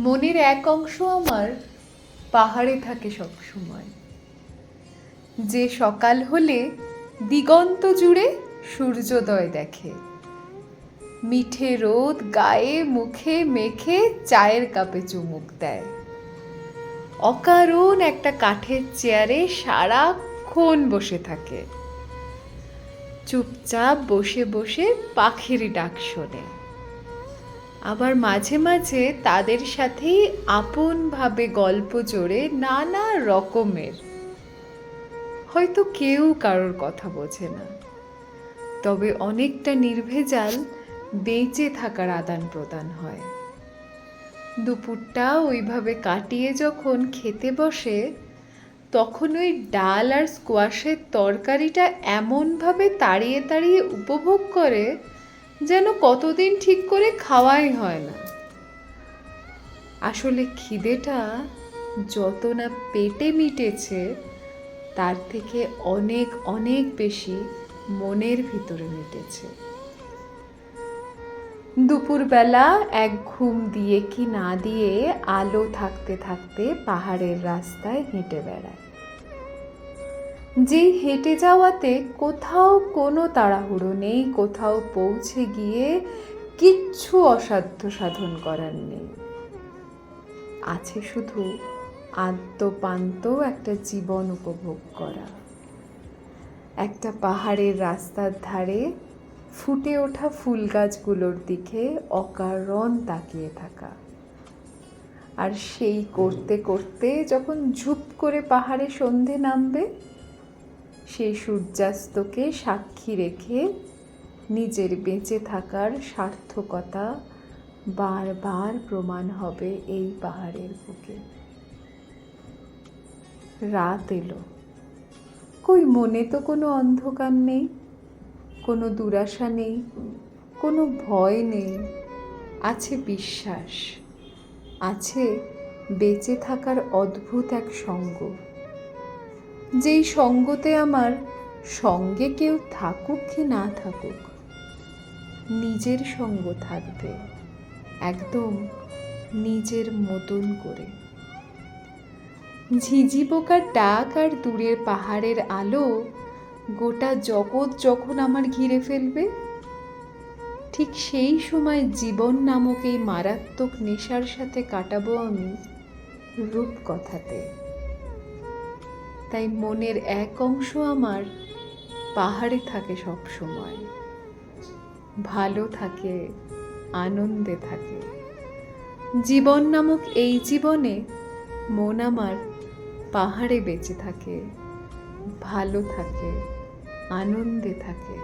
মনের এক অংশ আমার পাহাড়ে থাকে সব সময়, যে সকাল হলে দিগন্ত জুড়ে সূর্যোদয় দেখে, মিঠে রোদ গায়ে মুখে মেখে চায়ের কাপে চুমুক দেয়, অকারণ একটা কাঠের চেয়ারে সারাক্ষণ বসে থাকে, চুপচাপ বসে বসে পাখির ডাক শোনে, আবার মাঝে মাঝে তাদের সাথেই আপনভাবে গল্প জোড়ে নানা রকমের। হয়তো কেউ কারোর কথা বোঝে না, তবে অনেকটা নির্ভেজাল বেঁচে থাকার আদান প্রদান হয়। দুপুরটা ওইভাবে কাটিয়ে যখন খেতে বসে, তখন ওই ডাল আর স্কোয়াশের তরকারিটা এমনভাবে তাড়িয়ে তাড়িয়ে উপভোগ করে যেন কতদিন ঠিক করে খাওয়াই হয় না। আসলে খিদেটা যত না পেটে মিটেছে, তার থেকে অনেক অনেক বেশি মনের ভিতরে মিটেছে। দুপুরবেলা এক ঘুম দিয়ে কি না দিয়ে আলো থাকতে থাকতে পাহাড়ের রাস্তায় হেঁটে বেড়ায়। যেই হেঁটে যাওয়াতে কোথাও কোনো তাড়াহুড়ো নেই, কোথাও পৌঁছে গিয়ে কিচ্ছু অসাধ্য সাধন করার নেই। আছে শুধু আদ্যপান্ত একটা জীবন উপভোগ করা, একটা পাহাড়ের রাস্তার ধারে ফুটে ওঠা ফুল গাছগুলোর দিকে অকারণ তাকিয়ে থাকা, আর সেই করতে করতে যখন ঝুপ করে পাহাড়ে সন্ধে নামবে, সেই সূর্যাস্তকে সাক্ষী রেখে নিজের বেঁচে থাকার সার্থকতা বারবার প্রমাণ হবে এই পাহাড়ের বুকে। রাত এলো, কই মনে তো কোনো অন্ধকার নেই, কোনো দুরাশা নেই, কোনো ভয় নেই, আছে বিশ্বাস, আছে বেঁচে থাকার অদ্ভুত এক সঙ্গ, যেই সঙ্গতে আমার সঙ্গে কেউ থাকুক কি না থাকুক, নিজের সঙ্গ থাকবে একদম নিজের মতন করে। ঝিঝি পোকার ডাক আর দূরের পাহাড়ের আলো গোটা জগৎ যখন আমার ঘিরে ফেলবে, ঠিক সেই সময় জীবন নামক এই মারাত্মক নেশার সাথে কাটাবো আমি রূপকথাতে। তাই মনের এক অংশ আমার পাহাড়ে থাকে সব সময়, ভালো থাকে, আনন্দে থাকে। জীবন নামক এই জীবনে মন আমার পাহাড়ে বেঁচে থাকে, ভালো থাকে, আনন্দে থাকে।